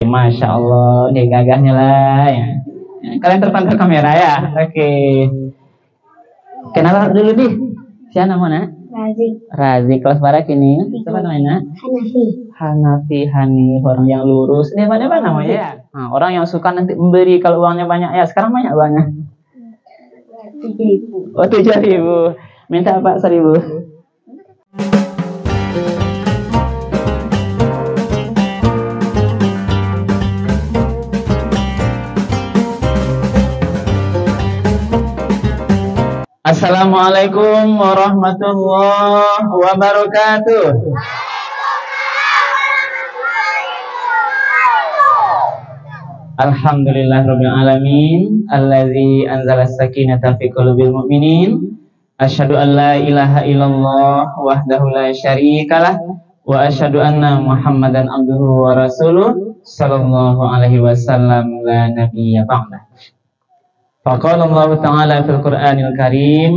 Masya Allah, nih gagahnya lah ya. Kalian terpantau kamera ya? Oke. Kenapa dulu nih? Siapa namanya? Razi. Kelas berapa ini? Siapa namanya? Hanafi. Orang yang lurus. Ini apa namanya ya? Nah, orang yang suka nanti memberi kalau uangnya banyak ya. Sekarang banyak uangnya. 7.000. Oh, 7.000. Minta apa 1.000? Assalamualaikum warahmatullahi wabarakatuh. Alhamdulillahirabbil alamin, allazi anzala as-sakinata fi qulubil mu'minin. Asyhadu an la ilaha illallah wahdahu la syarikalah wa asyhadu anna Muhammadan abduhu wa rasuluh sallallahu alaihi wasallam la nabiyya ba'da. Faqala Allah Ta'ala fil Qur'anil Karim,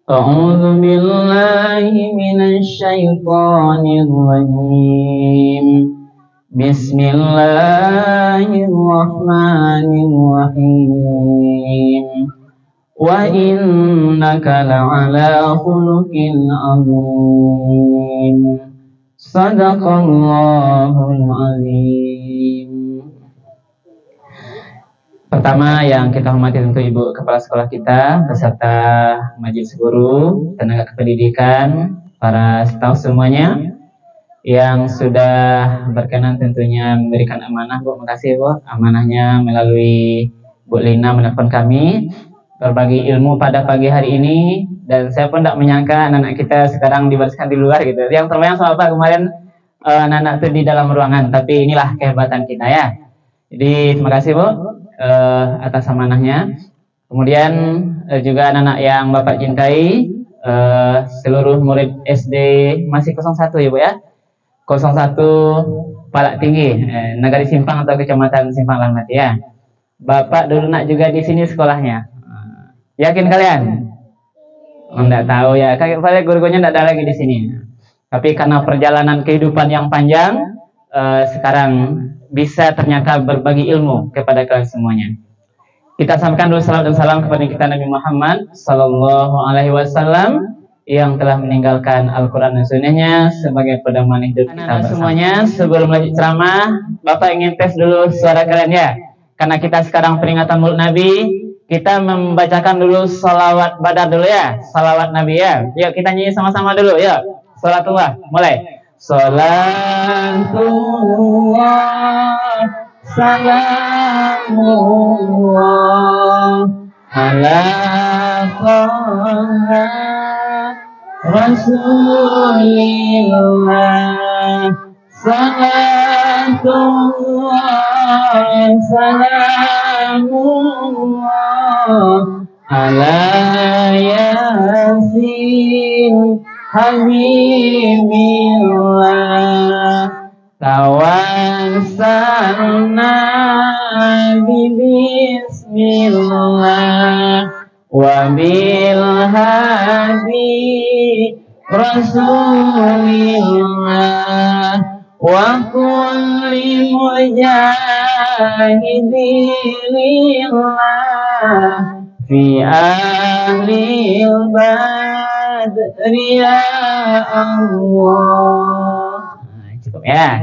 A'udzu billahi minasy syaithanir rajim. Bismillahirrahmanirrahim. Wa innaka la'ala khuluqin 'azim. Shadaqallahul 'azim. Pertama yang kita hormati tentu Ibu Kepala Sekolah kita, beserta majelis guru, tenaga kependidikan, para staf semuanya yang sudah berkenan tentunya memberikan amanah. Bu, makasih Bu, amanahnya melalui Bu Lina menelpon kami berbagi ilmu pada pagi hari ini, dan saya pun tidak menyangka anak-anak kita sekarang dibariskan di luar gitu. Yang terbayang sama Pak kemarin anak-anak itu di dalam ruangan, tapi inilah kehebatan kita ya. Jadi terima kasih Bu atas amanahnya. Kemudian juga anak-anak yang Bapak cintai, seluruh murid SD masih 01 ya Bu ya, 01 Palak Tinggi, Nagari Simpang atau Kecamatan Simpang Lamat ya. Bapak dulu nak juga di sini sekolahnya. Yakin kalian? Enggak tahu ya. Kayak guru-gurunya enggak ada lagi di sini. Tapi karena perjalanan kehidupan yang panjang, sekarang bisa ternyata berbagi ilmu kepada kalian semuanya. Kita sampaikan dulu salam dan salam kepada kita Nabi Muhammad Sallallahu Alaihi Wasallam yang telah meninggalkan Al-Quran dan Sunnahnya sebagai pedoman hidup kita semuanya. Sebelum lanjut ceramah, Bapak ingin tes dulu suara kalian ya. Karena kita sekarang peringatan Maulid Nabi, kita membacakan dulu salawat badar dulu ya, salawat Nabi ya. Yuk kita nyanyi sama-sama dulu, yuk. Salatullah, mulai. Salatullah, salamullah ala Taha Rasulillah. Salatullah, salamullah ala Yasin Habibillah. Tawassalna bismillah wa bil hadi Rasulillah wa kulli mujahidillah fi ahlil badri ya Allah. Cukup ya.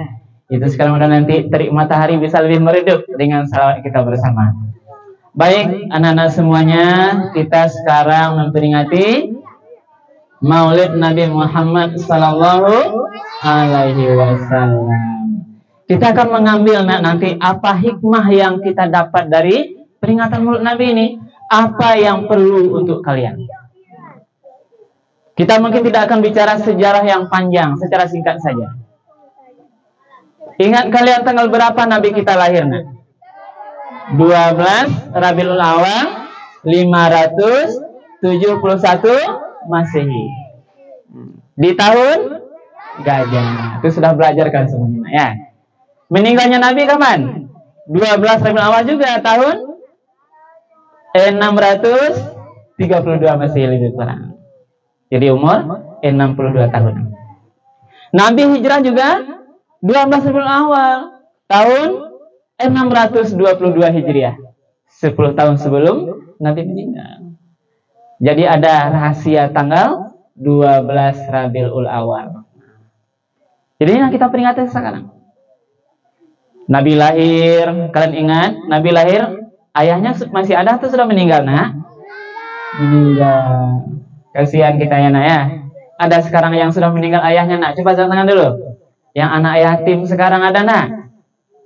Itu sekarang udah nanti terik matahari bisa lebih meredup dengan salawat kita bersama. Baik anak-anak semuanya, kita sekarang memperingati Maulid Nabi Muhammad Sallallahu Alaihi Wasallam. Kita akan mengambil nanti apa hikmah yang kita dapat dari peringatan Maulid Nabi ini. Apa yang perlu untuk kalian? Kita mungkin tidak akan bicara sejarah yang panjang, secara singkat saja. Ingat kalian tanggal berapa Nabi kita lahir? 12 Rabiul Awal 571 Masehi. Di tahun Gajah. Itu sudah belajar kan semuanya ya. Meninggalnya Nabi kapan? 12 Rabiul Awal juga tahun 632 Masehi lebih kurang. Jadi umur 62 tahun. Nabi hijrah juga 12 Rabiul Awal tahun 622 Hijriah. 10 tahun sebelum Nabi meninggal. Jadi ada rahasia tanggal 12 Rabiul Awal. Jadi ini yang kita peringati sekarang. Nabi lahir, kalian ingat? Nabi lahir, ayahnya masih ada atau sudah meninggal, nak? Meninggal. Kasihan kita ya, nak ya. Ada sekarang yang sudah meninggal ayahnya, nak. Coba angkat tangan dulu. Yang anak yatim sekarang ada, nak.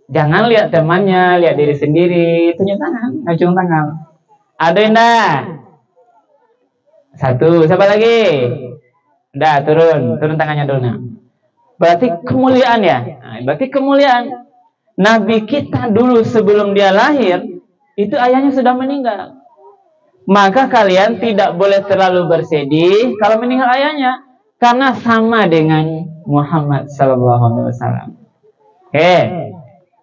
Jangan lihat temannya, lihat diri sendiri. Tunjuk tangan, acung tangan. Ada enggak? Satu, siapa lagi? Udah, turun tangannya dulu, nak. Berarti kemuliaan ya. Nah, berarti kemuliaan. Nabi kita dulu sebelum dia lahir, itu ayahnya sudah meninggal. Maka kalian tidak boleh terlalu bersedih kalau meninggal ayahnya, karena sama dengan Muhammad SAW. Oke.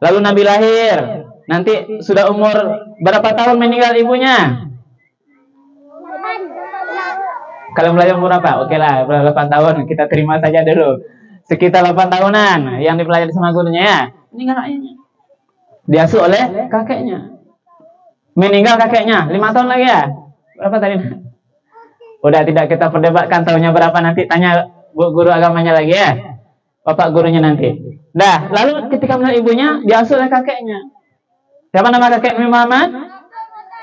Lalu Nabi lahir, nanti sudah umur berapa tahun meninggal ibunya? Kalau mulai umur apa? Oke lah, 8 tahun kita terima saja dulu. Sekitar 8 tahunan yang dipelajari sama gurunya ya. Meninggal ayahnya. Diasuh oleh kakeknya. Meninggal kakeknya 5 tahun lagi ya. Berapa tadi? Udah tidak kita perdebatkan tahunnya berapa, nanti tanya bu guru agamanya lagi ya. Bapak gurunya nanti. Dah, lalu ketika meninggal ibunya diasuh oleh kakeknya. Siapa nama kakek Muhammad?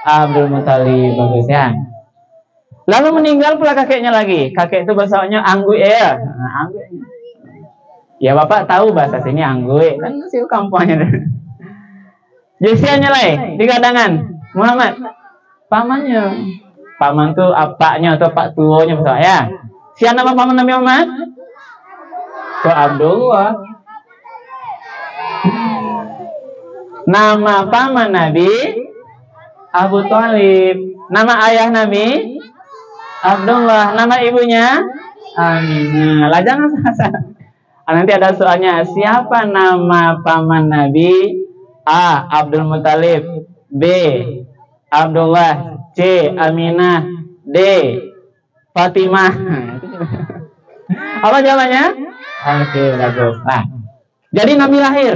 Abdul Muthalib. Bagus ya. Lalu meninggal pula kakeknya lagi. Kakek itu bahasanya Anggui ya. Nah, Anggui. Ya bapak tahu bahasa sini Anggui. Kan sih kampungnya. Jesianya lah, digadangan. Muhammad. Pamannya. Paman tuh apaknya atau pak tuonya misalnya ya. Siapa nama paman Nabi Muhammad? Tuh Abdullah. Nama paman Nabi Abu Thalib. Nama ayah Nabi Abdullah. Nama ibunya Aminah. Lah jangan salah. Nanti ada soalnya. Siapa nama paman Nabi? A. Abdul Muthalib. B. Abdullah. C. Aminah. D. Fatimah. Apa jawabannya? Oke, bagus. Nah, jadi Nabi lahir.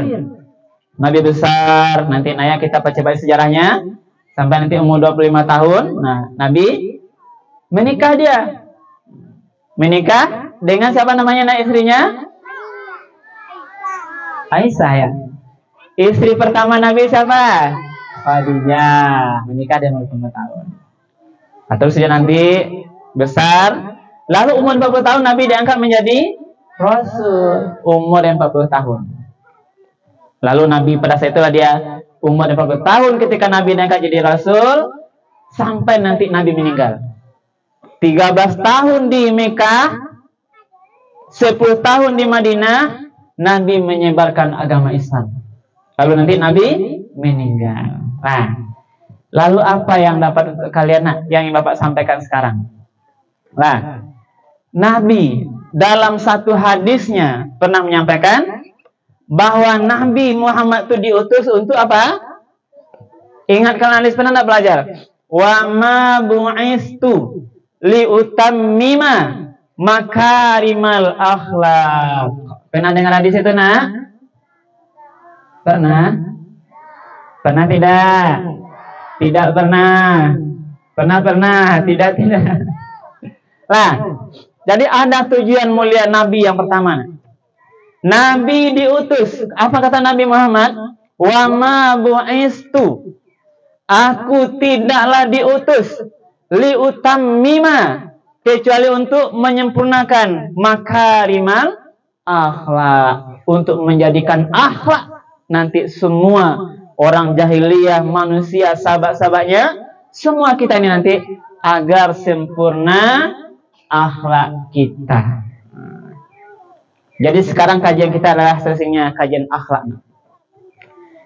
Nabi besar. Nanti Naya kita baca sejarahnya. Sampai nanti umur 25 tahun. Nah, Nabi menikah dia. Menikah dengan siapa namanya, nak istrinya? Aisyah ya. Istri pertama Nabi siapa? Khadijah. Menikah dia umur 25 tahun. Nah, terus dia nanti besar. Lalu umur 40 tahun Nabi diangkat menjadi Rasul. Umur 40 tahun. Lalu Nabi pada saat itulah dia umur 40 tahun ketika Nabi diangkat jadi Rasul. Sampai nanti Nabi meninggal. 13 tahun di Mekah. 10 tahun di Madinah. Nabi menyebarkan agama Islam. Lalu nanti Nabi meninggal. Nah, lalu apa yang dapat untuk kalian, yang Bapak sampaikan sekarang? Nah, Nabi dalam satu hadisnya pernah menyampaikan bahwa Nabi Muhammad itu diutus untuk apa? Ingat kalian hadis pernah tidak belajar? Wa ma bu'istu li utammima makarimal akhlaq. Pernah dengar hadis itu, nak? Pernah? Pernah tidak? Tidak pernah. Pernah? Tidak. Nah, jadi ada tujuan mulia Nabi yang pertama. Nabi diutus. Apa kata Nabi Muhammad? Wa ma bu'istu. Aku tidaklah diutus li utammima, kecuali untuk menyempurnakan makarimal akhlak, untuk menjadikan akhlak nanti semua orang jahiliyah, manusia, sahabat-sahabatnya, semua kita ini nanti agar sempurna akhlak kita. Jadi sekarang kajian kita adalah sesinya kajian akhlak.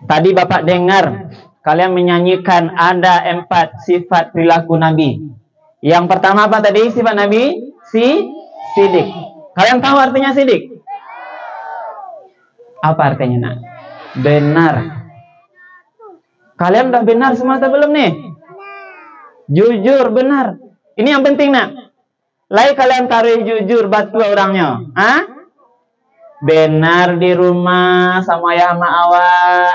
Tadi Bapak dengar kalian menyanyikan ada 4 sifat perilaku Nabi. Yang pertama apa tadi sifat Nabi? Sidik. Kalian tahu artinya sidik? Apa artinya, nak? Benar. Kalian udah benar semua atau belum nih? Jujur, benar. Ini yang penting, nak. Lai kalian taruh jujur batu orangnya. benar di rumah sama ayah sama awak,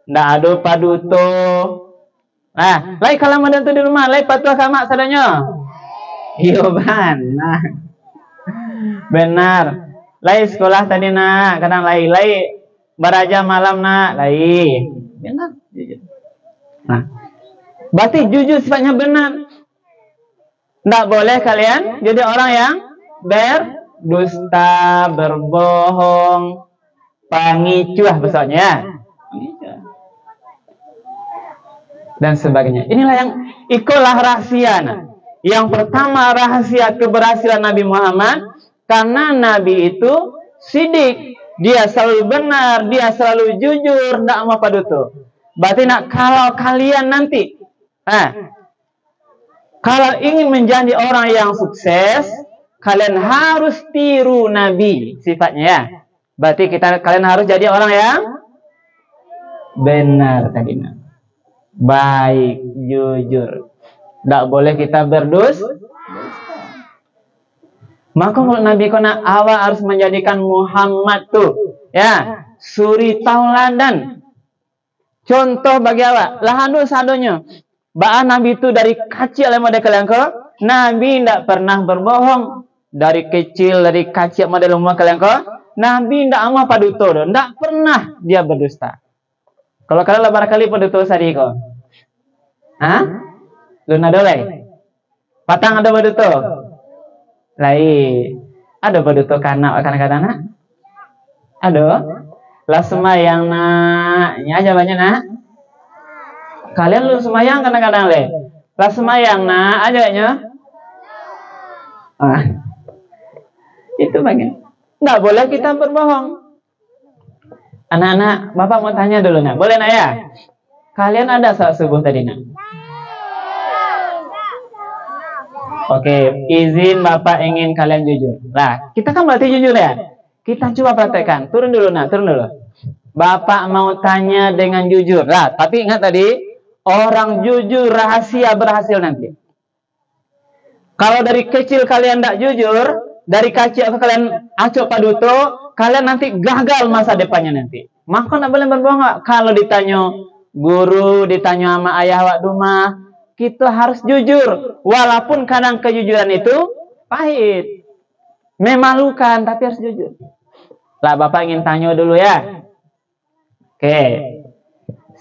ndak ada paduto. Nah, lai kalau madan tu di rumah, lai patuah kamak sadanya. Iyo ban. Nah, benar. Lai sekolah tadi nak, kadang lai baraja malam nak, lai. Benar. Nah, berarti jujur sifatnya benar. Nggak boleh kalian jadi orang yang berdusta, berbohong, pangicuah besarnya, dan sebagainya. Inilah yang ikulah rahasia. Yang pertama rahasia keberhasilan Nabi Muhammad, karena Nabi itu sidik, dia selalu benar, dia selalu jujur, tidak mau paduto. Berarti nak kalau kalian nanti, kalau ingin menjadi orang yang sukses, kalian harus tiru Nabi sifatnya ya. Berarti kalian harus jadi orang yang benar tadi, baik, jujur. Tidak boleh kita berdusta. Maka kalau Nabi kena awal harus menjadikan Muhammad tuh ya suri tauladan, contoh bagi awak. Lahanu sadonya bahwa Nabi itu dari kecil model kalian ko, Nabi tidak pernah berbohong. Dari kecil model umur kalian ko, Nabi tidak amat paduto, tidak pernah dia berdusta. Kalau kalian barangkali paduto sari ko, Luna dolai, patang ada paduto, lai ada paduto kanak, ada, lah semayang nak, ini aja banyak nak. Kalian lu semayang kadang-kadang le, lah semayang nak aja nya. Itu bagian. Nggak boleh kita berbohong. Anak-anak, bapak mau tanya dulu nak, boleh nak ya? Kalian ada salat subuh tadi nak? Oke, izin bapak ingin kalian jujur. Lah, kita kan berarti jujur ya. Kita coba praktekkan. Turun dulu nak, turun dulu. Bapak mau tanya dengan jujur. Lah, tapi ingat tadi, orang jujur rahasia berhasil nanti. Kalau dari kecil kalian tidak jujur, dari kecil kalian acok paduto, kalian nanti gagal masa depannya nanti. Maka tidak boleh berbohong. Kalau ditanya guru, ditanya sama ayah wak rumah, kita harus jujur. Walaupun kadang kejujuran itu pahit, memalukan, tapi harus jujur. Lah bapak ingin tanya dulu ya. Oke.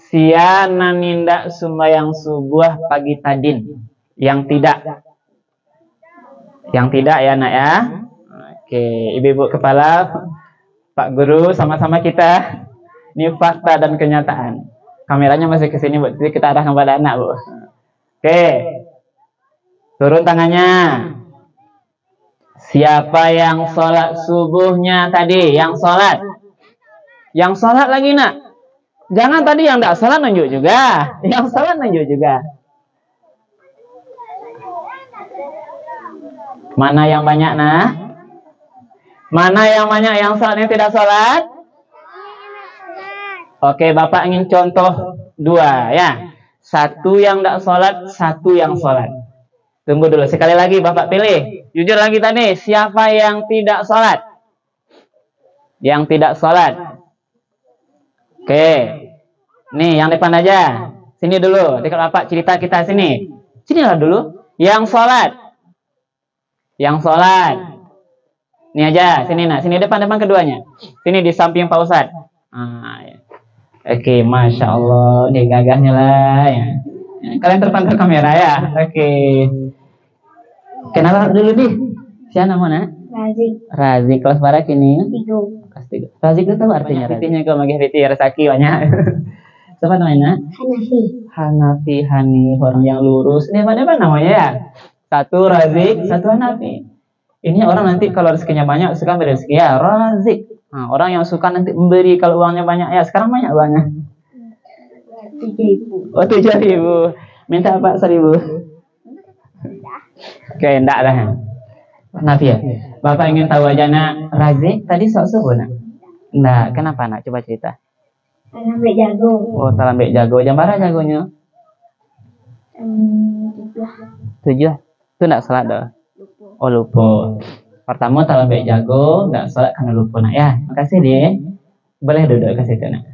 Sia nanindak sembahyang subuh pagi tadin. Yang tidak ya nak ya. Oke, ibu-ibu kepala, Pak Guru, sama-sama kita. Ini fakta dan kenyataan. Kameranya masih ke sini, Bu. Jadi kita arahkan pada anak, Bu. Oke. Turun tangannya. Siapa yang sholat subuhnya tadi? Yang sholat. Yang sholat lagi nak. Jangan tadi yang tidak sholat nunjuk juga. Yang sholat nunjuk juga. Mana yang banyak nah? Mana yang banyak yang sholat yang tidak sholat? Oke, bapak ingin contoh dua ya. Satu yang tidak sholat, satu yang sholat. Tunggu dulu, sekali lagi bapak pilih. Jujur lagi tadi, siapa yang tidak sholat? Yang tidak sholat. Oke. Nih, yang depan aja. Sini dulu, dekat bapak cerita kita sini. Sinilah dulu. Yang sholat. Yang sholat. Ini aja, sini nak. Sini depan keduanya. Sini di samping Pak Ustadz. Ya. Oke, Masya Allah. Ini gagahnya lah ya. Kalian terpantau kamera ya. Oke. Kenal dulu nih. Siapa namanya? Razik. Kelas berapa ini? 3. Kelas 3. Razik itu tahu artinya? Artinya kalau bagi Riti Resaki banyak. Siapa namanya? Hanafi. Orang yang lurus. Ini apa namanya ya? Satu Razik, satu Hanafi. Ini orang nanti kalau rezekinya banyak suka beri rezeki ya, Razik. Nah, orang yang suka nanti memberi kalau uangnya banyak ya. Sekarang banyak uangnya. 7.000. Oh 7.000. Minta apa 1.000? Oke, enggak dah. Hanafi ya. Bapak ingin tahu aja nak, Razik tadi sok subuh nak? Enggak, kenapa nak? Coba cerita. Talambek jago. Oh, talambek jago. Jam berapa jagonya? 7. 7. Itu enggak salat dah. Oh lupa. Pertama kalau baik jago, nggak sholat karena lupa nak ya. Makasih deh. Boleh duduk ke situ nak.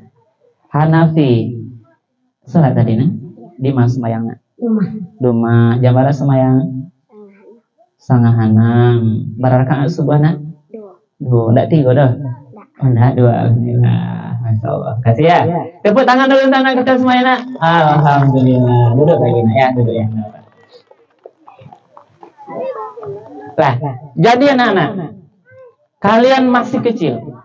Hanafi, sholat tadi nak? Di mana semayang nak? Rumah. Jam berapa semayang? Setengah enam. Berapa rakaat subuh nak? Dua. Nggak tiga dah? Enggak, dua. Alhamdulillah. Masya Allah. Kasih ya. Tepuk tangan dulu untuk anak kita semuanya nak. Alhamdulillah. Duduk lagi nak ya. Duduk ya. Lah, jadi anak-anak, kalian masih kecil.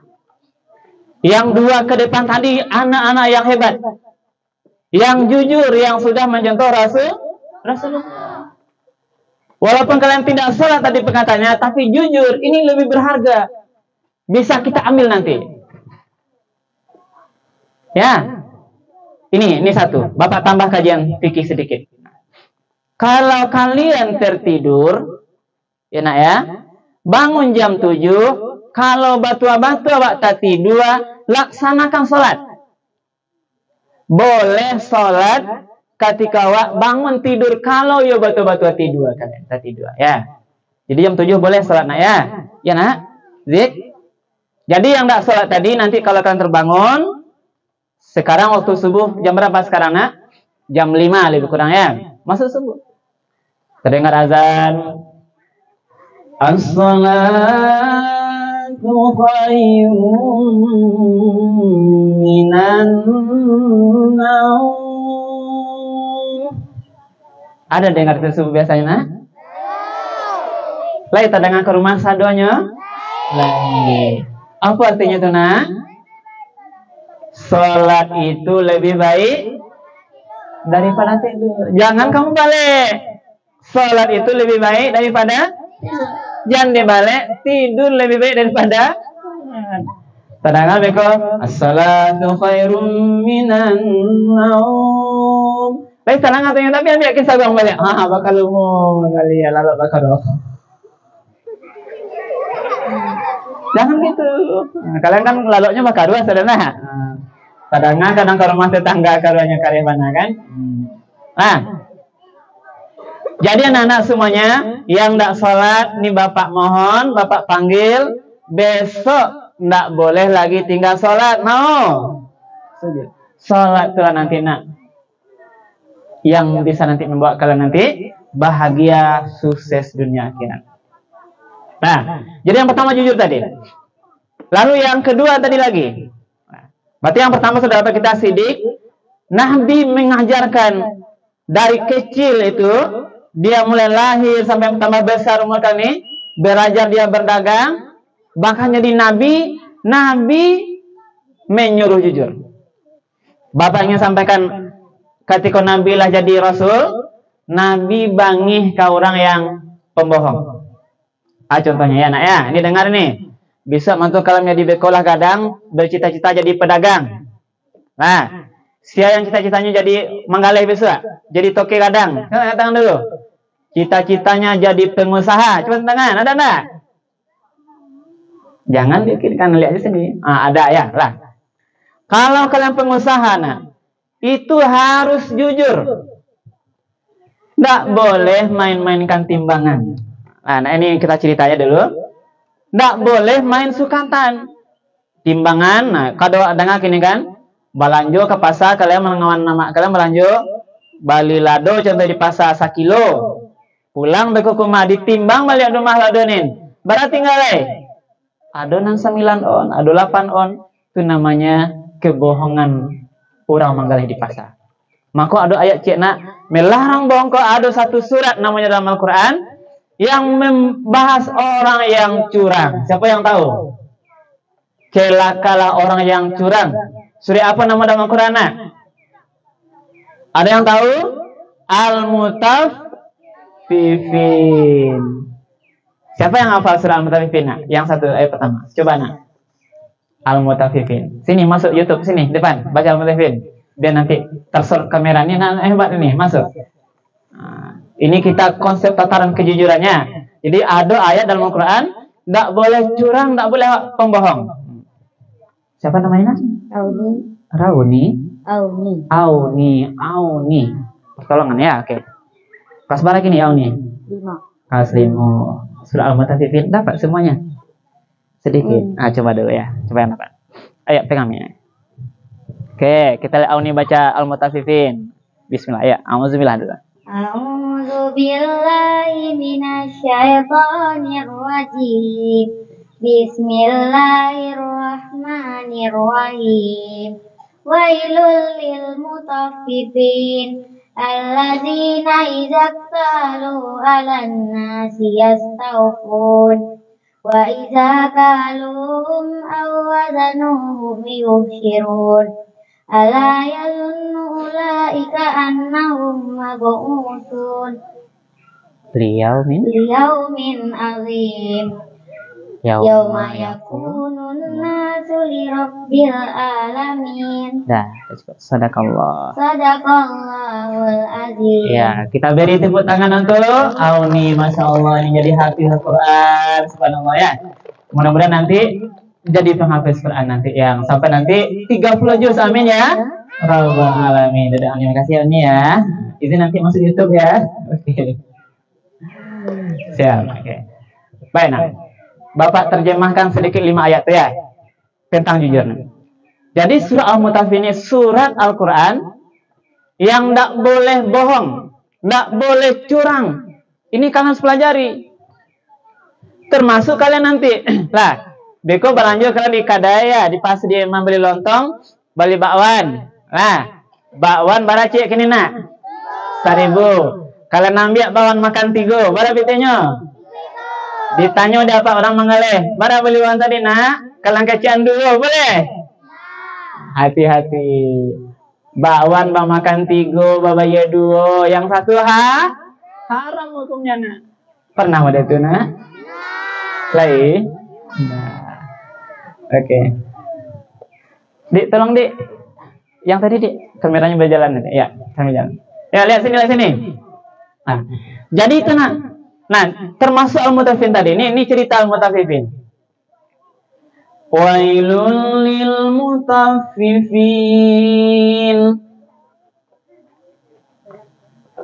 Yang dua ke depan tadi anak-anak yang hebat, yang jujur, yang sudah mencontoh Rasulullah. Walaupun kalian tidak sholat tadi perkataannya, tapi jujur, ini lebih berharga. Bisa kita ambil nanti. Ya, ini satu. Bapak tambah kajian fikih sedikit. Kalau kalian tertidur, ya nak ya, bangun jam 7, kalau batu-batu waktu 2, laksanakan sholat. Boleh sholat ketika bangun tidur, kalau ya batu-batu tidur kalian, tidur ya. Jadi jam 7 boleh sholat nak ya. Ya nak, Zik. Jadi yang tak sholat tadi, nanti kalau kalian terbangun, sekarang waktu subuh, jam berapa sekarang nak? Jam 5 lebih kurang ya. Masuk subuh. Terdengar azan. As-salatu khairun minan naum. Ada dengar subuh biasanya nak? Lagi terdengar ke rumah sadonya? Lagi. Apa artinya itu nak? Sholat itu lebih baik daripada tidur. Jangan kamu balik. Sholat itu lebih baik daripada jangan dibalik. Tidur lebih baik daripada. Terdengar beko? As-salatu khairum minan naum. Baik tenang katanya, tapi ambil kisah bang balik. Bakal lumun kali ya, lalu bakal roh. Jangan gitu. Kalian kan laloknya bakal dua saudara. Kadang-kadang ke rumah tetangga karuannya karya mana kan? Nah, jadi anak-anak semuanya yang tidak sholat, nih bapak mohon, bapak panggil, besok tidak boleh lagi tinggal sholat, mau? Sholat itu nanti nak, yang bisa nanti membuat kalian nanti bahagia, sukses dunia akhirat. Nah, jadi yang pertama jujur tadi. Lalu yang kedua tadi lagi. Berarti yang pertama sudah dapat kita sidik. Nabi mengajarkan dari kecil itu, dia mulai lahir sampai tambah besar umur kami, belajar dia berdagang. Bahkan jadi Nabi menyuruh jujur. Bapak ingin sampaikan, ketika Nabi lah jadi Rasul, Nabi bangih ke orang yang pembohong. Contohnya ya nak ya, ini dengar nih. Bisa mantu kalau di bekolah gadang, bercita-cita jadi pedagang. Nah, siapa yang cita-citanya jadi menggalih bisa, jadi toke gadang. Tangan dulu. Cita-citanya jadi pengusaha. Coba tangan, ada enggak? Jangan bikinkan, lihat aja sini. Ada ya, lah. Kalau kalian pengusaha, nah, itu harus jujur. Tidak boleh main-mainkan timbangan. Nah, ini kita ceritanya dulu. Tidak boleh main sukatan. Timbangan, nah, kalau dengar gini kan, balanjo ke pasar, kalian mengawan nama kalian balanjo, bali lado contoh di pasar 1 kilo. Pulang beku rumah ditimbang balik rumah ladonin. Berarti nggak adonan 9 on, ado 8 on. Itu namanya kebohongan orang menggalih di pasar. Maka ada ayat cekna melarang bohong. Kok ada satu surat namanya dalam Al-Quran yang membahas orang yang curang. Siapa yang tahu? Celakalah orang yang curang. Surah apa nama dalam Al-Quran? Ada yang tahu? Al-Mutaffifin. Siapa yang hafal surah Al-Mutaffifin? Yang satu ayat pertama. Coba nak. Al-Mutaffifin. Sini masuk YouTube sini depan. Baca Al-Mutaffifin. Biar nanti tersor kameranya. Nah, hebat ini masuk. Ini kita konsep tataran kejujurannya. Jadi ada ayat dalam Al-Quran, tidak boleh curang, tidak boleh pembohong. Siapa namanya? Auni. Pertolongan ya, oke. Kelas berapa ini Auni? 5. Kelas 5. Surah Al-Mutaffifin dapat semuanya? Sedikit. Coba dulu ya. Coba yang dapat. Ayo pegang ini. Oke, kita lihat Auni baca Al-Mutaffifin. Bismillah. Ya, auzubillah dulu. A'udzu billahi minasyaitonir rajim. Bismillahirrahmanirrahim. Wailul lil mutaffifin alladzina idza qalu 'alan nasi yastawfun wa idza qaluhum aw wazanuhum yukhsirun. Ala yazunnu ulaika annahum mab'utsun liyaumin azim. Yauma yakunun nasu li rabbil alamin. Sadaqallahul azim. Ya, kita beri tepuk tangan untuk Auni. Masya Allah, ini jadi hafiz Al-Quran. Subhanallah ya. Mudah-mudahan nanti jadi penghafiz Quran nanti yang sampai nanti 30 juz. Amin ya. Rabbal alamin. Terima kasih Auni ya. Izin nanti masuk YouTube ya. Oke. Siap. Oke. Baik, nah. Bapak terjemahkan sedikit 5 ayat ya tentang jujur. Jadi surah Al-Mutaffifin ini surat Al-Quran yang tidak boleh bohong, tidak boleh curang. Ini kalian harus pelajari. Termasuk kalian nanti lah, beko berlanjut kalian di Kadaya, di pas dia membeli lontong, beli bakwan. Lah, bakwan baracik kini nak 1.000. Kalian ambil bakwan makan 3, berapa bitenya? Ditanya udah apa orang mengalih. Bara beli uang tadi nak, kalian kecian dulu boleh? Hati-hati. Bakwan bang makan 3, babaya 2, yang 1 haram hukumnya nak. Pernah ada itu nak? Lain? Nah. Oke. Dik, tolong dik. Yang tadi dik, kameranya berjalan. Ya, kami jalan. Ya, lihat sini. Nah, jadi itu nak. Nah, termasuk Al-Mutaffifin tadi. Ini cerita Al-Mutaffifin. Wailul lil mutaffifin.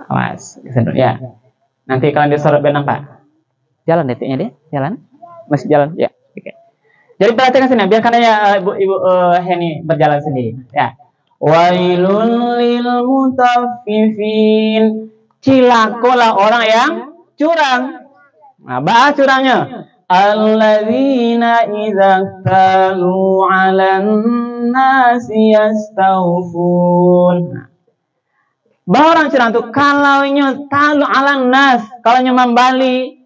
Awas, ya. Nanti kalian disorot biar nampak. Jalan detiknya dia, jalan. Masih jalan, ya. Oke. Jadi perhatikan sini, biarkan aja ibu Heni berjalan sendiri. Ya. Wailul lil mutaffifin. Cilakolah orang yang curang. Nah, bahas curangnya. Alladzina idza qalu 'alan nasi yastawfun. Bahwa orang curang itu kalau talu 'alan nas, kalau membali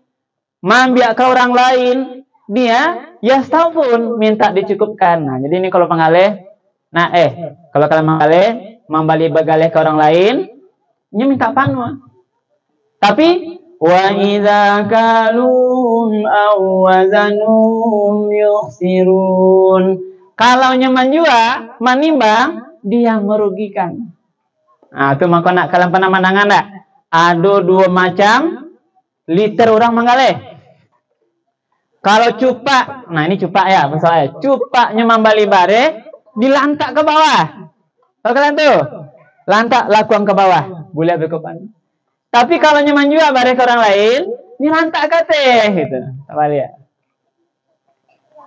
mambiak ke orang lain, dia yastawfun, minta dicukupkan. Nah, jadi ini kalau pengalih. Nah, kalau kalian membali begalih ke orang lain, ini minta panu. Tapi wa idza kaluhum aw wazanuhum yukhsirun. Kalau nyaman juga menimbang, dia merugikan. Nah, itu maka nak kalian pernah menangan enggak? Ada 2 macam liter orang mengalih. Kalau cupak, nah ini cupak ya, misalnya cupaknya membali bare, dilantak ke bawah. Tahu kalian tuh? Lantak lakukan ke bawah, boleh berkepan. Tapi kalau nyaman juga bare ke orang lain, ini lantak kate gitu. Apa lihat?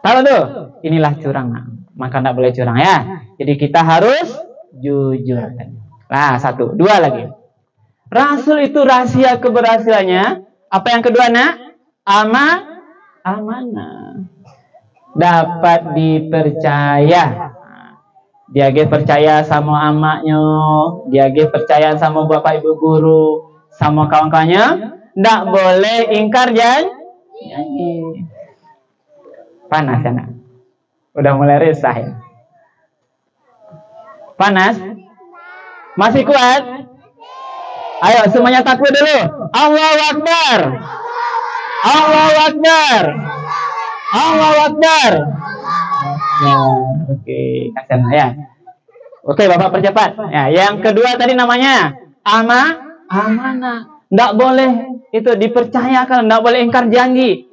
Tahu tuh? Inilah curang. Maka tidak boleh curang ya. Jadi kita harus jujur. Nah, 1, 2 lagi. Rasul itu rahasia keberhasilannya. Apa yang kedua nak? Amanah. Dapat dipercaya. Dia percaya sama amaknya, dia percaya sama bapak ibu guru, sama kawan-kawannya. Nggak boleh ingkar janji. Panas ya nak? Udah mulai resah ya? Panas? Masih kuat? Ayo semuanya takbir dulu. Allahu Akbar. Allahu Akbar. Allahu Akbar. Ya, oke, kasihan ya. Oke, Bapak percepat. Ya, yang kedua tadi namanya amanah. Nggak boleh itu dipercayakan, nggak boleh ingkar janji.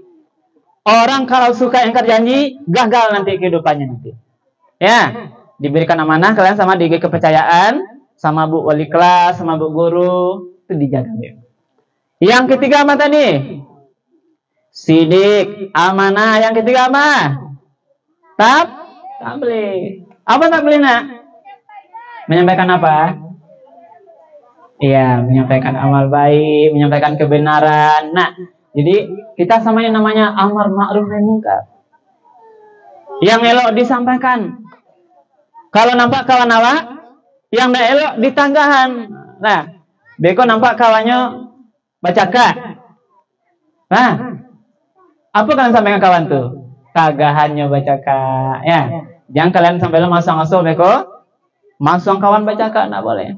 Orang kalau suka ingkar janji, gagal nanti kehidupannya nanti. Ya, diberikan amanah kalian sama diberi kepercayaan sama bu wali kelas, sama bu guru, itu dijaga. Yang ketiga apa tadi? sidik, amanah. Yang ketiga apa? Tabligh. Apa tabligh, nak? Menyampaikan apa? Iya, menyampaikan amal baik, menyampaikan kebenaran. Nah, jadi kita sama yang namanya amar ma'ruf nahi munkar. Yang elok disampaikan. Kalau nampak kawan awak yang tidak elok ditanggahan. Nah, beko nampak kawannya bacaka. Nah, apa kalian sampaikan kawan tuh? Tagahannya bacaka. Ya, jangan kalian sampai masang-masang beko. Masang kawan bacaka, tidak boleh.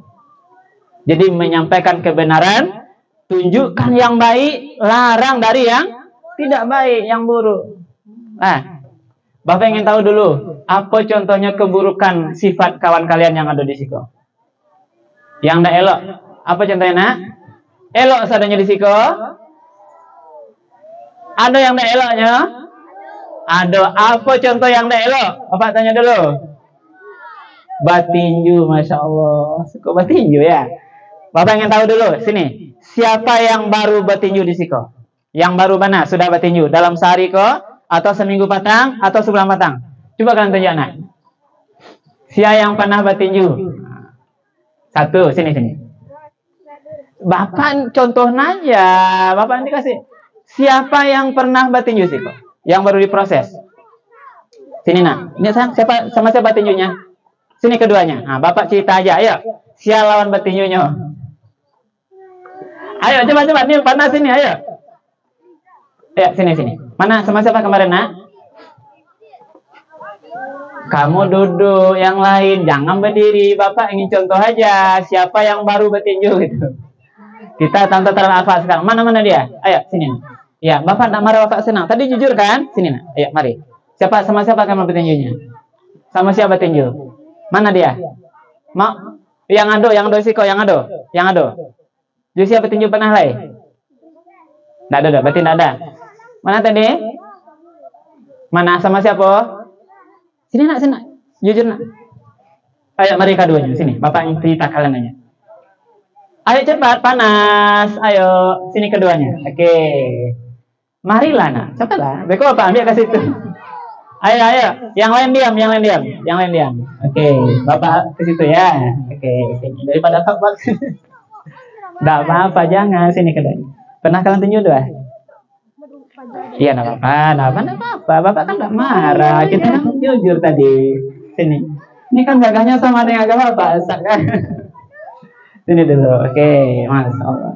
Jadi menyampaikan kebenaran, tunjukkan yang baik, larang dari yang tidak baik, yang buruk. Nah, Bapak ingin tahu dulu, apa contohnya keburukan sifat kawan kalian yang ada di siko? Yang tidak elok. Apa contohnya, nak? Elok seadanya di siko? Ada yang tidak eloknya? Ada. Apa contoh yang tidak elok? Bapak tanya dulu. Batinju, Masya Allah. Suka batinju ya? Bapak ingin tahu dulu, sini. Siapa yang baru batinju di siko? Yang baru mana? Sudah batinju? Dalam sehari kok? Atau seminggu patang? Atau sebulan patang? Coba kalian tunjuk, nak. Siapa yang pernah batinju? Satu, sini. Bapak contoh aja. Bapak nanti kasih. Siapa yang pernah batinju siko? Yang baru diproses? Sini, nak. Ini siapa, sama siapa batinjunya? Sini keduanya. Nah, Bapak cerita aja. Ayo. Siapa lawan batinjunya? Ayo, coba. Nih, panas sini, ayo. Ya, sini. Mana, sama siapa kemarin, nak? Kamu duduk, yang lain. Jangan berdiri. Bapak ingin contoh aja. Siapa yang baru bertinju, gitu. Kita tonton terhafal sekarang. Mana dia? Ayo, sini. Ya, Bapak tak marah, Bapak senang. Tadi jujur kan? Sini, nak. Ayo, mari. Sama siapa kamu bertinjunya? Sama siapa tinju? Mana dia? Yang ado siko, yang ado. Jadi siapa tinju pernah lai? Tidak ada, berarti tidak ada. Mana tadi? Mana sama siapa? Sini, nak. Jujur, nak. Ayo, mari keduanya. Sini, Bapak yang cerita kalian aja. Ayo cepat, panas. Ayo, sini keduanya. Oke. Marilah, nak. Cepatlah. Beko Bapak ambil ke situ. Ayo. Yang lain diam. Oke, Bapak ke situ ya. Oke, sini. Daripada Bapak. Tidak apa-apa, jangan. Sini keduanya. Pernah kalian tinju doa? Iya, tidak apa-apa. Bapak kan tidak marah. Kita kan jujur tadi. Sini. Ini kan gagahnya sama dengan agama Bapak. Kan? Sini dulu. Oke, Masya Allah.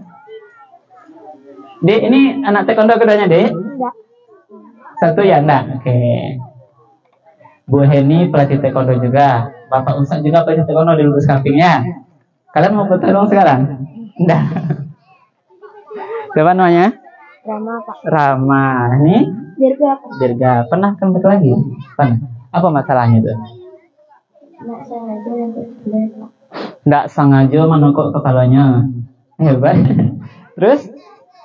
Dek, ini anak taekwondo keduanya, Dek? Enggak. Satu ya, enggak? Oke. Bu Heni pelatih taekwondo juga. Bapak Ustaz juga pelatih taekwondo di Lubus Kampingnya. Kalian mau bertolong sekarang? Enggak. Siapa namanya? Rama, Pak. Rama. Ini? Dirga. Pernah kan betul lagi? Pernah. Apa masalahnya tuh? Enggak sengaja menokok kepalanya. Hebat. Terus?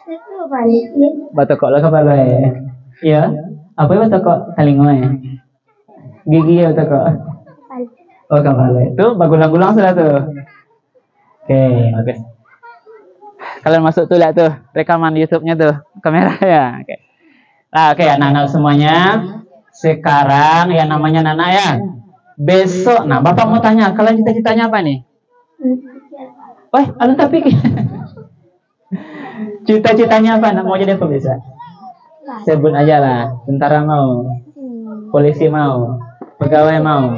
Itu balikin. Batokok lah kepala ya. Iya. Apa ya batokok telinga ya? Gigi ya batokok. Oh kepala. Itu bagulang-gulang sudah tuh. Oke. Kalian masuk tuh lihat tuh rekaman YouTube-nya tuh kamera ya. Oke. Nah, oke anak-anak semuanya. Sekarang yang namanya Nana ya. Besok, nah Bapak mau tanya, kalian cita-citanya apa nih? Alun tapi cita-citanya apa? Mau jadi apa bisa? Sebut aja lah. Tentara mau, polisi mau, pegawai mau,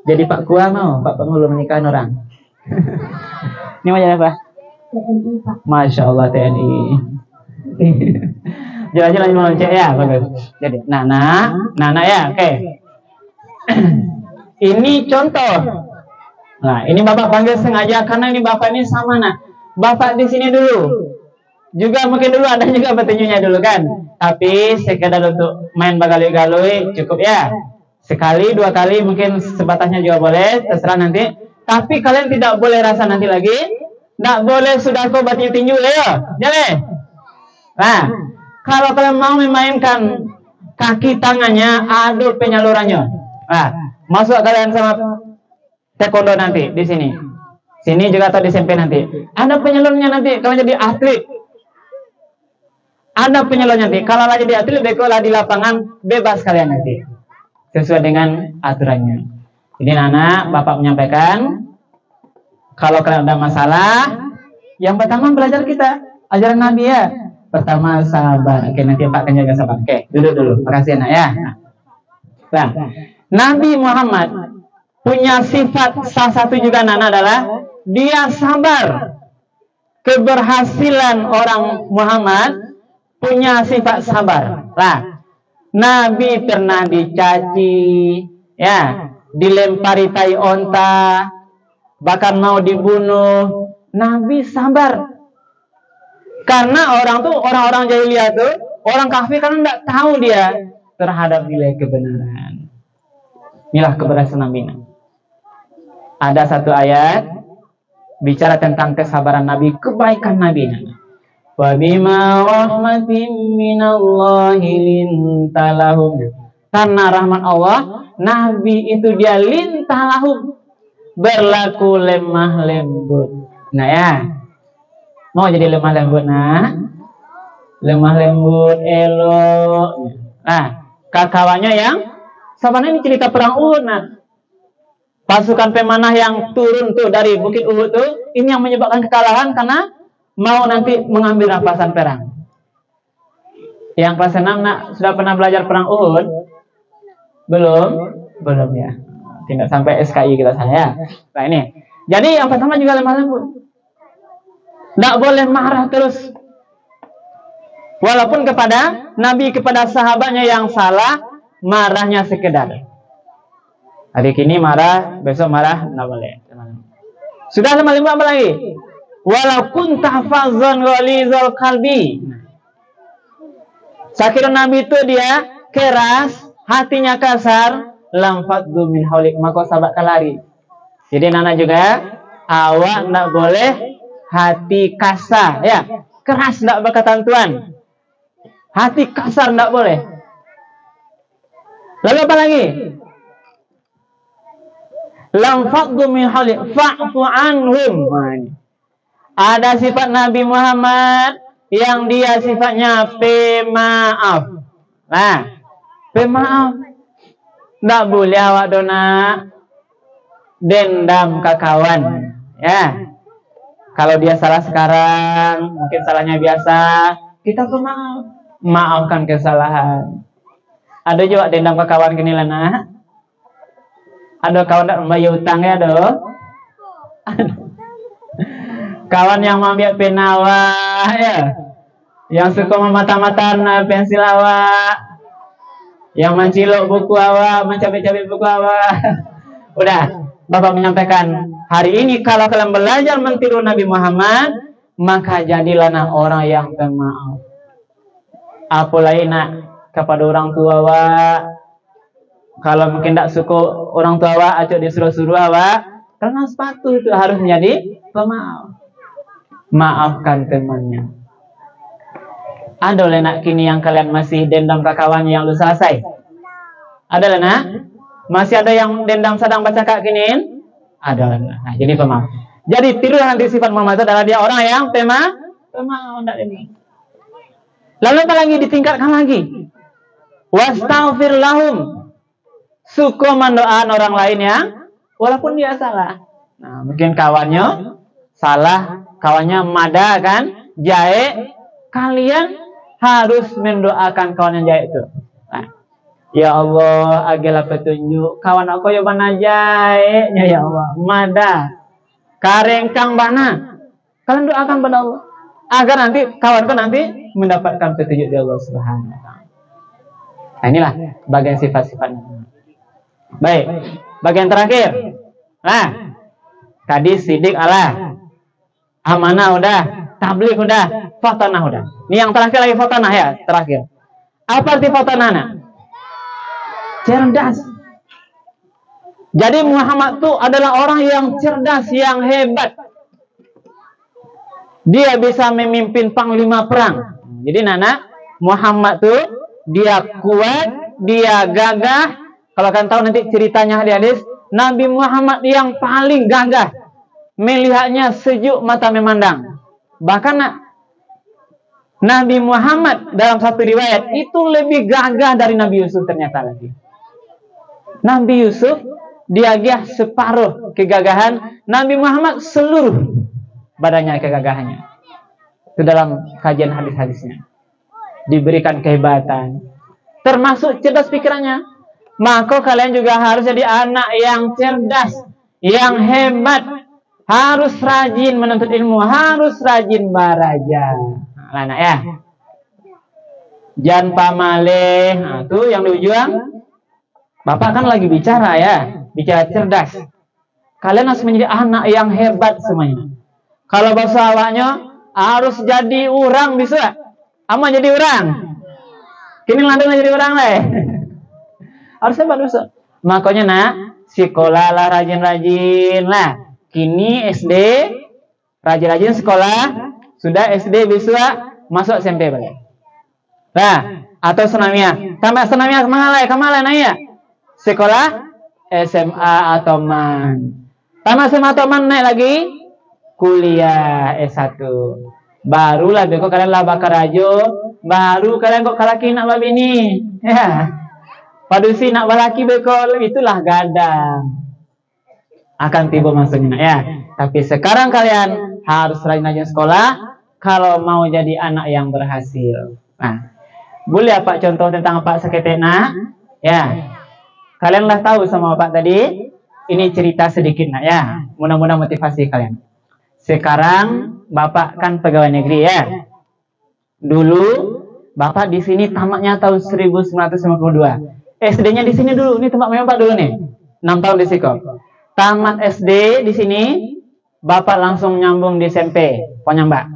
jadi Pak Kua mau, Pak Penghulu menikahin orang. Ini mau jadi apa? TNI, Pak. Masya Allah TNI. Jalan-jalan melonceng ya, bagus. Jadi, Nana ya, oke. Ini contoh. Nah, ini Bapak panggil sengaja karena ini Bapak ini sama nak. Bapak di sini dulu. Juga mungkin dulu ada juga petinjunya dulu kan. Tapi sekedar untuk main bagali-galui cukup ya. Sekali, 2 kali mungkin sebatasnya juga boleh, terserah nanti. Tapi kalian tidak boleh rasa nanti lagi. Tidak boleh sudah kau batinju tinju ya. Jangan. Nah, kalau kalian mau memainkan kaki tangannya, adu penyalurannya. Nah, masuk kalian sama taekwondo nanti di sini. Sini juga atau di SMP nanti. Ada penyalurnya nanti kalian jadi atlet. Ada penyelesaian nanti. Kalau lagi di atlet, bekolah di lapangan, bebas kalian nanti. Sesuai dengan aturannya. Jadi anak, Bapak menyampaikan, kalau kalian ada masalah, yang pertama belajar kita. Ajaran Nabi ya. Pertama sabar. Oke, nanti Pak akan jaga sabar. Oke, duduk dulu. Makasih anak ya. Nah, Nabi Muhammad punya sifat salah satu juga anak adalah dia sabar. Keberhasilan orang Muhammad punya sifat sabar. Nah, Nabi pernah dicaci, ya, dilempari tai onta, bahkan mau dibunuh. Nabi sabar. Karena orang-orang jahiliyah tuh, orang kafir kan enggak tahu dia terhadap nilai kebenaran. Inilah keberhasilan Nabi. Ada satu ayat bicara tentang kesabaran Nabi, kebaikan Nabi. Wa bima rahmatin minallahi lintalahum. Karena rahmat Allah, Nabi itu dia lintalahum, berlaku lemah lembut. Nah ya, mau jadi lemah lembut, nah, lemah lembut, elok. Nah, kawannya yang sahabatnya ini cerita perang Uhud. Nah, pasukan pemanah yang turun tuh dari Bukit Uhud tuh, ini yang menyebabkan kekalahan karena mau nanti mengambil rampasan perang. Yang kelas 6 nak sudah pernah belajar perang Uhud? Belum? Belum ya. Tidak sampai SKI kita saya. Nah ini. Jadi yang pertama juga lemah lembut. Tidak boleh marah terus. Walaupun kepada Nabi, kepada sahabatnya yang salah, marahnya sekedar. Hari ini marah, besok marah, tidak boleh. Sudah lemah lembut apa lagi? Walaupun tahfazan ghalizal qalbi. Sakira Nabi itu dia keras, hatinya kasar, lamfat min haulik, maka sahabat lari. Jadi nana juga, awak tidak boleh hati kasar, ya, keras tidak berkata Tuhan. Hati kasar tidak boleh. Lalu apa lagi? Lamfat min haulik, fa'fu anhum. Ada sifat Nabi Muhammad yang dia sifatnya pemaaf. Nah, pemaaf. Tidak boleh awak dona dendam ke kawan. Ya, kalau dia salah sekarang, mungkin salahnya biasa, kita pemaaf, maafkan kesalahan. Ada juga dendam ke kawan gini lah nak. Ada kawan tak membayar utang ya doh. Kawan yang mengambil pen awak, ya, yang suka memata-matakan pensil awak, yang mencilok buku awak, mencabik-cabik buku awak. Udah, Bapak menyampaikan, hari ini kalau kalian belajar mentiru Nabi Muhammad, maka jadilah orang yang pemaaf. Apalagi nak kepada orang tua awak, kalau mungkin tak suka orang tua awak, acok disuruh-suruh awak, karena sepatu itu harus menjadi pemaaf. Maafkan temannya. Ada oleh nak kini yang kalian masih dendam ke kawan yang lu selesai? Ada lah nak? Masih ada yang dendam sedang baca kak kini? Ada lah. Nah, jadi pemaaf. Jadi tiru nanti sifat Muhammad adalah dia orang yang pemaaf. Ini. Lalu apa lagi ditingkatkan lagi? Wastaghfir lahum. Suka mendoakan orang lain yang walaupun dia salah. Nah, mungkin kawannya salah, kawannya mada kan, jahe, kalian harus mendoakan kawan yang jahe itu. Nah, ya Allah, agilah petunjuk kawan aku yang mana jahe, ya Allah, mada, karengkang bana. Kalian doakan pada Allah agar nanti kawanku nanti mendapatkan petunjuk dari Allah Subhanahu wa taala. Nah, inilah bagian sifat-sifatnya. Baik, bagian terakhir. Nah, tadi sidik Allah, amanah udah, tabligh udah, fatanah udah. Ini yang terakhir lagi fatanah ya, terakhir. Apa arti fatanah? Cerdas. Jadi Muhammad itu adalah orang yang cerdas, yang hebat. Dia bisa memimpin panglima perang. Jadi nana, Muhammad tuh dia kuat, dia gagah. Kalau kalian tahu nanti ceritanya hadis, Nabi Muhammad yang paling gagah. Melihatnya sejuk mata memandang. Bahkan Nabi Muhammad dalam satu riwayat itu lebih gagah dari Nabi Yusuf ternyata lagi. Nabi Yusuf dia separuh kegagahan, Nabi Muhammad seluruh badannya kegagahannya. Itu dalam kajian hadis-hadisnya. Diberikan kehebatan, termasuk cerdas pikirannya. Maka kalian juga harus jadi anak yang cerdas, yang hebat, harus rajin menuntut ilmu, harus rajin belajar. Anak ya, jangan pamale. Nah, tuh yang diujuang. Bapak kan lagi bicara ya, bicara cerdas. Kalian harus menjadi anak yang hebat semuanya. Kalau bahasa awaknya harus jadi orang bisa. Ama jadi orang. Kini langsung jadi orang lah. Harus hebat bisa. Makanya nak, sekolah lah rajin-rajin lah. Kini SD rajin-rajin sekolah. Sudah SD bisa masuk SMP balik. Nah, atau senamnya. Tambah senamnya kemana naik? Sekolah SMA atau man. Tambah SMA atau man naik lagi kuliah S1. Barulah beko kalian lah bakar ajo. Baru kalian kok kalaki nak babi ini. Ya. Padusi nak balaki beko itulah gadang. Akan tiba masuknya ya. Tapi sekarang kalian harus rajin-rajin sekolah kalau mau jadi anak yang berhasil. Nah, boleh Pak contoh tentang Pak Seketena? Ya, kalianlah tahu sama Pak tadi. Ini cerita sedikit nak ya. Mudah-mudahan motivasi kalian. Sekarang Bapak kan pegawai negeri ya. Dulu Bapak di sini tamatnya tahun 1952. SD-nya di sini dulu. Ini tempat Bapak dulu nih. 6 tahun di Siko. Tamat SD di sini, Bapak langsung nyambung di SMP, Ponyambak.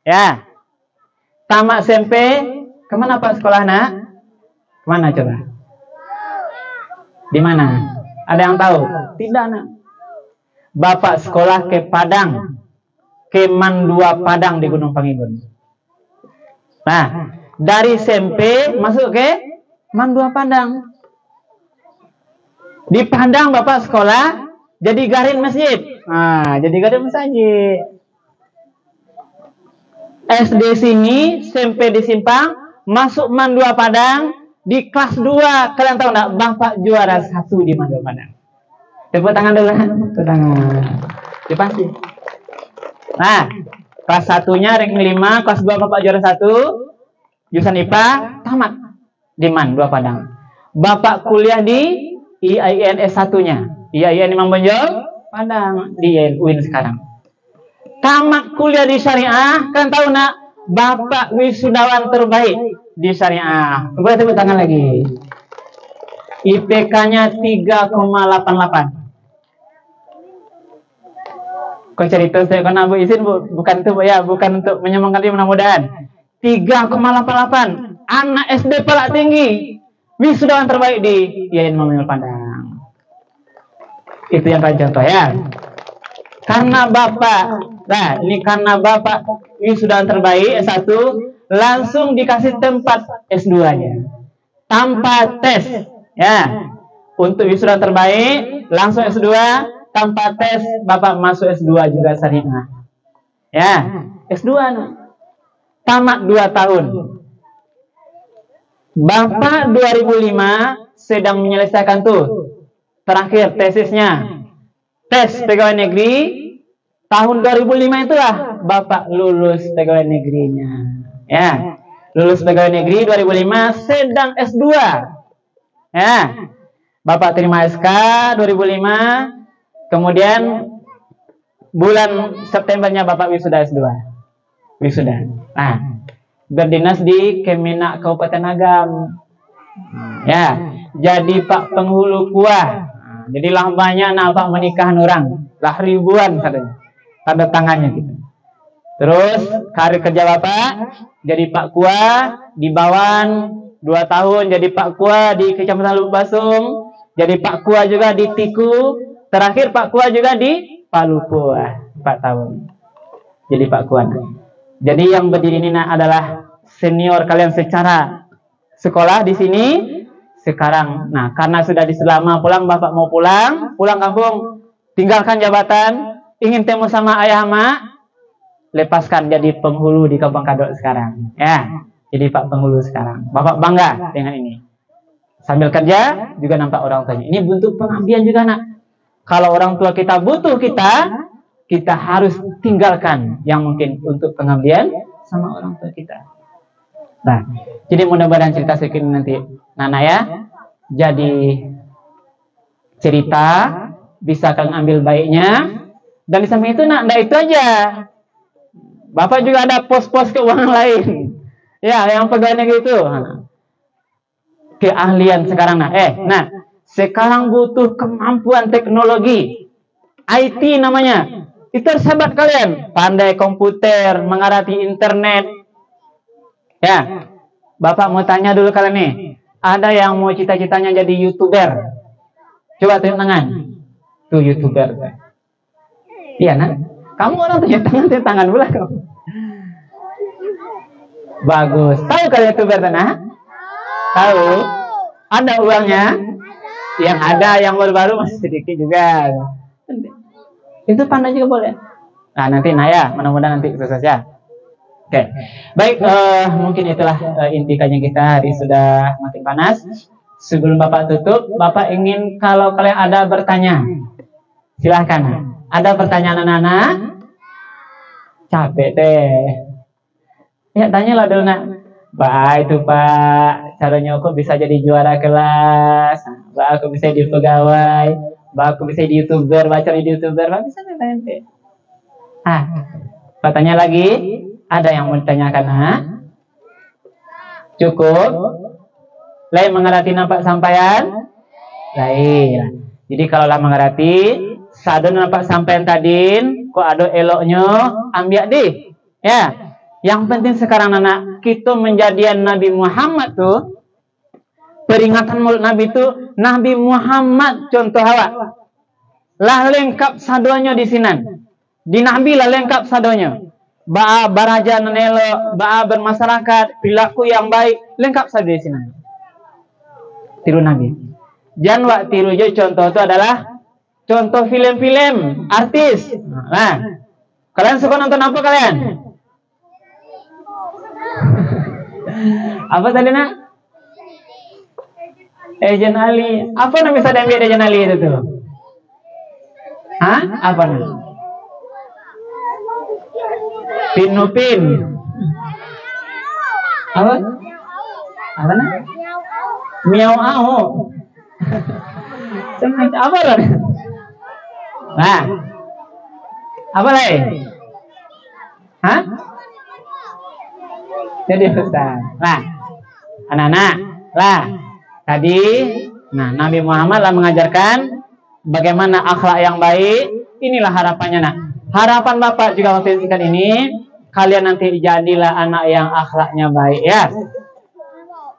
Ya. Tamat SMP, kemana Pak sekolah nak? Kemana coba? Di mana? Ada yang tahu? Tidak nak. Bapak sekolah ke Padang, ke Man 2 Padang di Gunung Pangibun. Nah, dari SMP masuk ke Man 2 Padang. Di Padang Bapak sekolah jadi garin masjid. Nah, jadi garin masjid. SD sini, SMP di Simpang, masuk Man 2 Padang, di kelas 2. Kalian tahu enggak? Bapak juara 1 di Man 2 Padang. Tepuk tangan dulu. Tepuk tangan. Dipasti. Nah, kelas 1-nya ranking 5, kelas 2 Bapak juara 1, jurusan IPA, tamat di Man 2 Padang. Bapak kuliah di IAIN S1-nya. IAIN Imam Bonjol, Padang, di UIN sekarang. Tamat kuliah di syariah, kan tahu nak? Bapak wisudawan terbaik di syariah. Boleh tepuk tangan lagi. IPK-nya 3,88. Kok cerita saya karena Bu izin Bu, bukan itu Bu ya, bukan untuk menyemangati mudah-mudahan. 3,88. Anak SD pelak tinggi. Wisudawan terbaik di IAIN Imam Bonjol Padang. Itu yang kalian contoh ya. Karena Bapak, nah ini karena Bapak wisudawan terbaik S1, langsung dikasih tempat S2-nya. Tanpa tes. Ya. Untuk wisudawan terbaik, langsung S2, tanpa tes, Bapak masuk S2 juga syariah. Ya, S2 tamat 2 tahun. Bapak 2005 sedang menyelesaikan tuh terakhir tesisnya. Tes pegawai negeri tahun 2005 itulah Bapak lulus pegawai negerinya. Ya, lulus pegawai negeri 2005 sedang S2. Ya. Bapak terima SK 2005. Kemudian bulan Septembernya Bapak wisuda S2. Wisuda. Nah, berdinas di Kemenak Kabupaten Agam. Ya, jadi Pak penghulu kuah. Jadi lah banyak nampak menikahan orang, lah ribuan katanya, tanda tangannya gitu. Terus karir kerja Bapak jadi Pak Kuah di Bawan 2 tahun, jadi Pak Kuah di Kecamatan Lubuk Basung, jadi Pak Kuah juga di Tiku, terakhir Pak Kuah juga di Palupuah 4 tahun. Jadi Pak Kuah. Jadi yang berdiri ini adalah senior kalian secara sekolah di sini. Sekarang, nah karena sudah diselama pulang, Bapak mau pulang kampung, tinggalkan jabatan, ingin temu sama ayah mak, lepaskan jadi penghulu di Kampung Kadok sekarang. Ya, jadi Pak Penghulu sekarang. Bapak bangga dengan ini. Sambil kerja juga nampak orang tuanya. Ini bentuk pengabdian juga, nak. Kalau orang tua kita butuh kita harus tinggalkan yang mungkin untuk pengabdian sama orang tua kita. Nah, jadi mudah-mudahan cerita sedikit nanti Nana ya, jadi cerita bisa kalian ambil baiknya, dan di samping itu nak, itu aja. Bapak juga ada pos-pos keuangan lain, ya, yang pegawai gitu. Keahlian sekarang nah, sekarang butuh kemampuan teknologi, IT namanya. Itu harus hebat kalian, pandai komputer, mengerti internet. Ya, Bapak mau tanya dulu kalian nih, ada yang mau cita-citanya jadi YouTuber? Coba tunjuk tangan. Tuh YouTuber. Iya nak, kamu orang tunjuk tangan pula kamu. Bagus. Tahu kalian YouTuber tanah? Tahu? Ada uangnya? Yang ada, yang baru-baru masih sedikit juga. Itu pandai juga boleh. Nah nanti Naya, mudah-mudahan nanti sukses ya. Oke, baik, mungkin itulah inti kajian kita. Hari sudah makin panas. Sebelum Bapak tutup, Bapak ingin kalau kalian ada bertanya, silahkan. Ada pertanyaan anak-anak? Capek deh. Ya tanyalah dulu nak. Pak itu Pak, caranya aku bisa jadi juara kelas. Pak aku bisa jadi pegawai. Pak aku bisa jadi YouTuber, baca di YouTuber. Pak bisa nanti. Pak tanya lagi. Ada yang mau ditanyakan, nak? Cukup? Lain mengerti nampak sampaian? Lain. Jadi kalau lah mengerti, sadon nampak sampaian tadi, kok ada eloknya, ambil deh. Ya. Yang penting sekarang anak kita menjadian Nabi Muhammad tuh, peringatan Maulid Nabi itu Nabi Muhammad contoh awak. Lah lengkap sadonya di sini. Di Nabi lah lengkap sadonya. Ba'a baraja nanelo, ba'a bermasyarakat, perilaku yang baik, lengkap saja di sini. Tiru Nabi. Jangan wak tiru jo, contoh itu adalah contoh film-film artis. Nah, kalian suka nonton apa kalian? Apa tadi nak? Agent Ali. Apa nama bisa diambil Agent Ali itu tuh? Hah? Apa nih? Pinupin. Apa? Apa nak? Miau au. Apa lah? Nah, apa lagi? Hah? Jadi Ustaz. Nah, anak-anak, lah tadi, nah Nabi Muhammad lah mengajarkan bagaimana akhlak yang baik. Inilah harapannya nak. Harapan Bapak juga waktu ini, kalian nanti jadilah anak yang akhlaknya baik ya.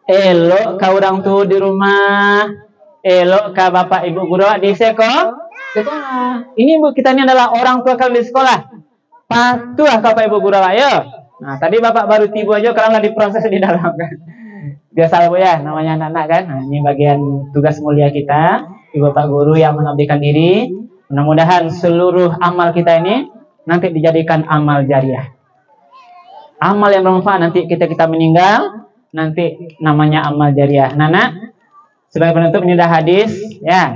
Elok ke orang tua di rumah, elok ke Bapak Ibu guru di sekolah. Ini Bu, kita ini adalah orang tua kalian di sekolah. Patuh ke Bapak Ibu guru ayo. Nah, tadi Bapak baru tiba aja karena diproses di dalam kan. Biasa Bu ya, namanya anak-anak kan. Nah, ini bagian tugas mulia kita, Ibu Bapak guru yang mengabdikan diri. Mudah-mudahan seluruh amal kita ini nanti dijadikan amal jariah. Amal yang bermanfaat nanti kita meninggal, nanti namanya amal jariah. Nana, sebagai penutup ini dah hadis ya.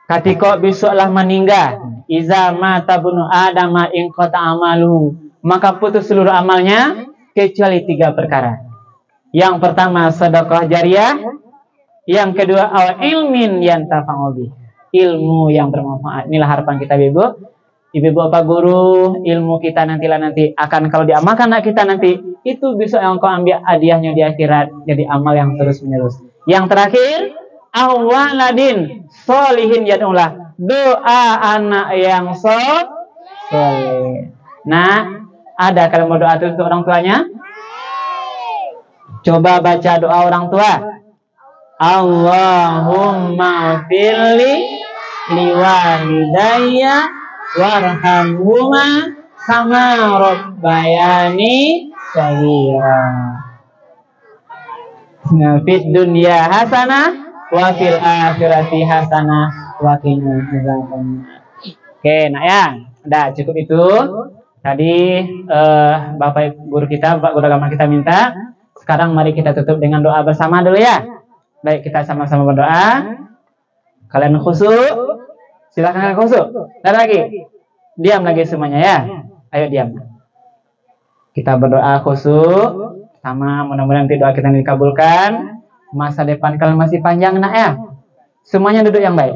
Ketika besoklah meninggal, iza mata bunu adama in qata amalu, maka putus seluruh amalnya kecuali 3 perkara. Yang pertama sedekah jariah, yang kedua al ilmin yantafa'u bih, ilmu yang bermanfaat. Inilah harapan kita Ibu Bapak guru, ilmu kita nanti akan kalau diamalkan anak kita nanti itu besok yang kau ambil hadiahnya di akhirat, jadi amal yang terus menerus. Yang terakhir awaladin solihin yadullah, doa anak yang soleh. Nah, ada kalau mau doa untuk orang tuanya? Coba baca doa orang tua. Allahumma firli liwalidayya warhamhuma kama rabbayani shaghira. Nah, fid dunya hasanah wa fil akhirati hasanah wa qina adzabannar. Oke, nah ya, udah cukup itu. Tadi Bapak guru kita, Bapak guru agama kita minta. Sekarang mari kita tutup dengan doa bersama dulu ya. Baik, kita sama-sama berdoa. Kalian khusyuk. Silakan kalian khusyuk. Dan lagi. Diam lagi semuanya ya. Ayo diam. Kita berdoa khusyuk. Sama mudah-mudahan nanti doa kita dikabulkan. Masa depan kalian masih panjang nak ya. Semuanya duduk yang baik.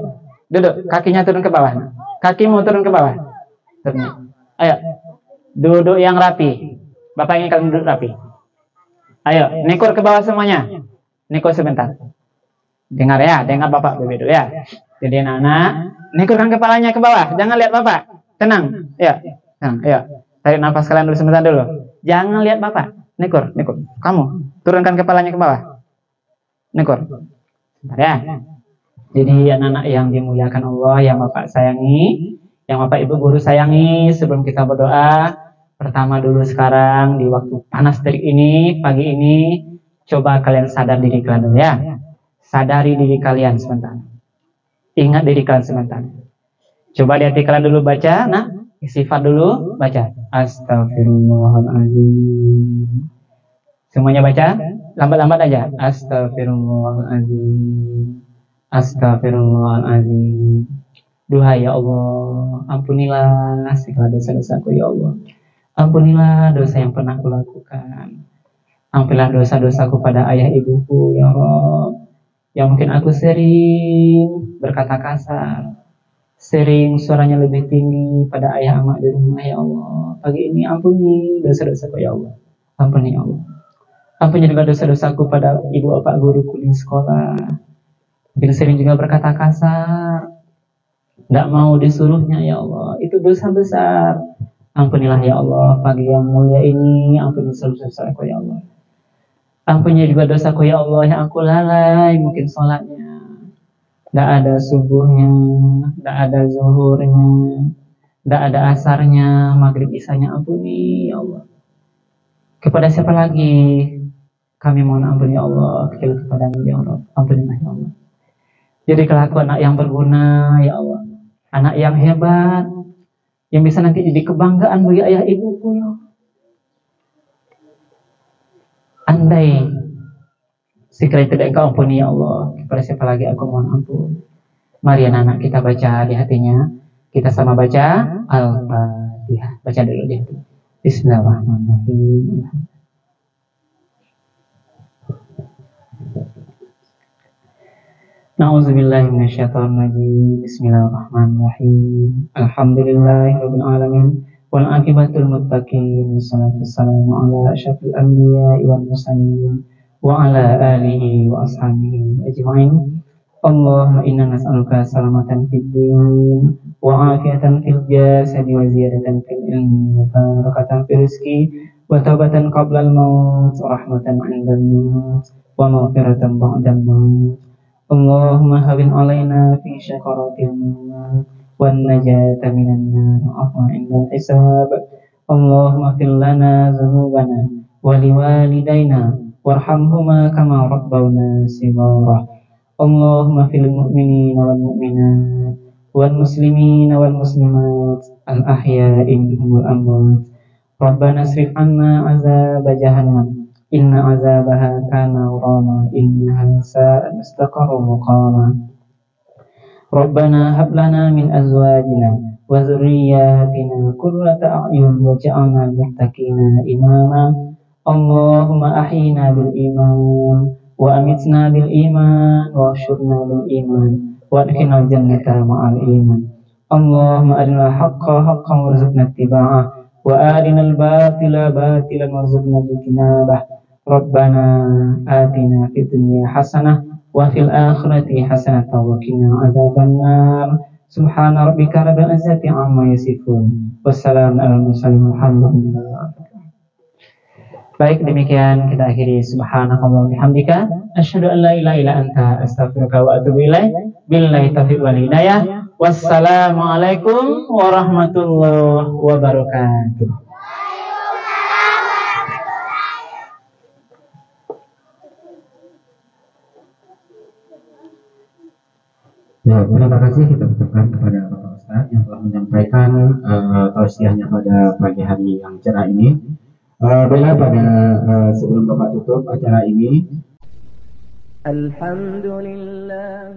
Duduk, kakinya turun ke bawah. Kaki mau turun ke bawah. Turun. Ayo. Duduk yang rapi. Bapak ingin kalian duduk rapi. Ayo, nikur ke bawah semuanya. Nikur sebentar. Dengar ya, dengar Bapak begitu ya. Jadi anak-anak, nikurkan kepalanya ke bawah. Jangan lihat Bapak. Tenang. Ya. Tenang, ya. Tarik nafas kalian dulu sebentar dulu. Jangan lihat Bapak. Nikur, nikur. Kamu turunkan kepalanya ke bawah. Nikur. Sebentar ya. Jadi anak-anak yang dimuliakan Allah, yang Bapak sayangi, yang Bapak Ibu guru sayangi, sebelum kita berdoa, pertama dulu sekarang di waktu panas terik ini, pagi ini, coba kalian sadar diri kalian dulu ya. Sadari diri kalian sebentar. Ingat diri kalian sebentar. Coba di hati kalian dulu baca, nah, istighfar dulu, baca. Astagfirullahaladzim. Semuanya baca, lambat-lambat aja. Astagfirullahaladzim. Astagfirullahaladzim. Duhai ya Allah, ampunilah segala dosa-dosaku ya Allah. Ampunilah dosa yang pernah kulakukan. Ampunilah dosa-dosaku pada ayah ibuku ya Rabb. Yang mungkin aku sering berkata kasar, sering suaranya lebih tinggi pada ayah emak di rumah ya Allah. Pagi ini ampuni dosa-dosaku ya Allah. Ampuni ya Allah. Ampuni juga dosa-dosaku pada ibu bapak guruku di sekolah. Mungkin sering juga berkata kasar, tidak mau disuruhnya ya Allah. Itu dosa besar. Ampunilah ya Allah pagi yang mulia ini. Ampuni seluruh dosaku ya Allah. Ampuni juga dosaku ya Allah yang aku lalai. Mungkin sholatnya tidak ada subuhnya, tidak ada zuhurnya, tidak ada asarnya, maghrib isanya. Ampuni ya Allah. Kepada siapa lagi kami mohon ampun ya Allah. Kepada-Mu ya Allah. Ampunilah ya Allah. Jadi kelaku anak yang berguna ya Allah. Anak yang hebat, yang bisa nanti jadi kebanggaan bagi ayah ibuku ya. Andai sekiranya tidak Engkau ampuni ya Allah, kepada siapa lagi aku mohon ampun. Mari anak-anak kita baca di hatinya. Kita sama baca Al-Fatihah. Baca dulu di hati. Bismillahirrahmanirrahim. Na'udzubillahi minasyaitonirrajim. Bismillahirrahmanirrahim. Alhamdulillahirabbil alamin. Wal aqibatul muttaqin. Wassalatu wassalamu ala asyrafil anbiya'i wal mursalin wa ala alihi wa ashabihi ajma'in. Allahumma inna nas'aluka salamatan fid din wa afiyatan fil jasadi wa ziyadatan fil ilmi wa barakatan fil rizqi wa taubatan qabla al-maut wa rahmatan 'inda al-maut wa maghfiratan ba'da al-maut. Allahumma hawin alaina fi syakaratil maut wan najata minan nar wa afwa 'inda al-hisab. Allahumma fil lana dzunubana wa liwalidayna warhamhuma kama rabbawna shighara. Allahumma fil mu'minina wal mu'minat wal muslimina wal muslimat al ahya'i minhum wal amwat. Rabbana asrif 'anna 'adzaba jahannam inna 'adzabaha kana ghurama innaha sa'at mustaqarra muqama. Rabbana hab lana min azwajina wa dzurriyyatina qurrata a'yun waj'alna lil muttaqina imama. Allahumma ahyina bil iman wa amitna bil iman wa syurna bil iman wa adkhilna jannata ma'al iman. Allahumma arinal haqqa haqqan warzuqna ittiba'ah wa arinal batila batilan warzuqna ijtinabah. Rabbana atina fid dunya hasanah wa fil akhirati hasanah wa qina adzabannar. Subhana rabbika rabbil izzati amma yasifun. Wassalamu alal mursalin walhamdulillah. Baik, demikian kita akhiri. Subhanakallah bihamdika asyhadu an la ilaha illa anta astaghfiruka wa atubu ilaik. Billahi taufiq wal hidayah. Wassalamualaikum warahmatullahi wabarakatuh. Ya, terima kasih kita ucapkan kepada Bapak Ustadz yang telah menyampaikan tausiahnya pada pagi hari yang cerah ini. Baiklah, pada sebelum Bapak tutup acara ini, Alhamdulillah.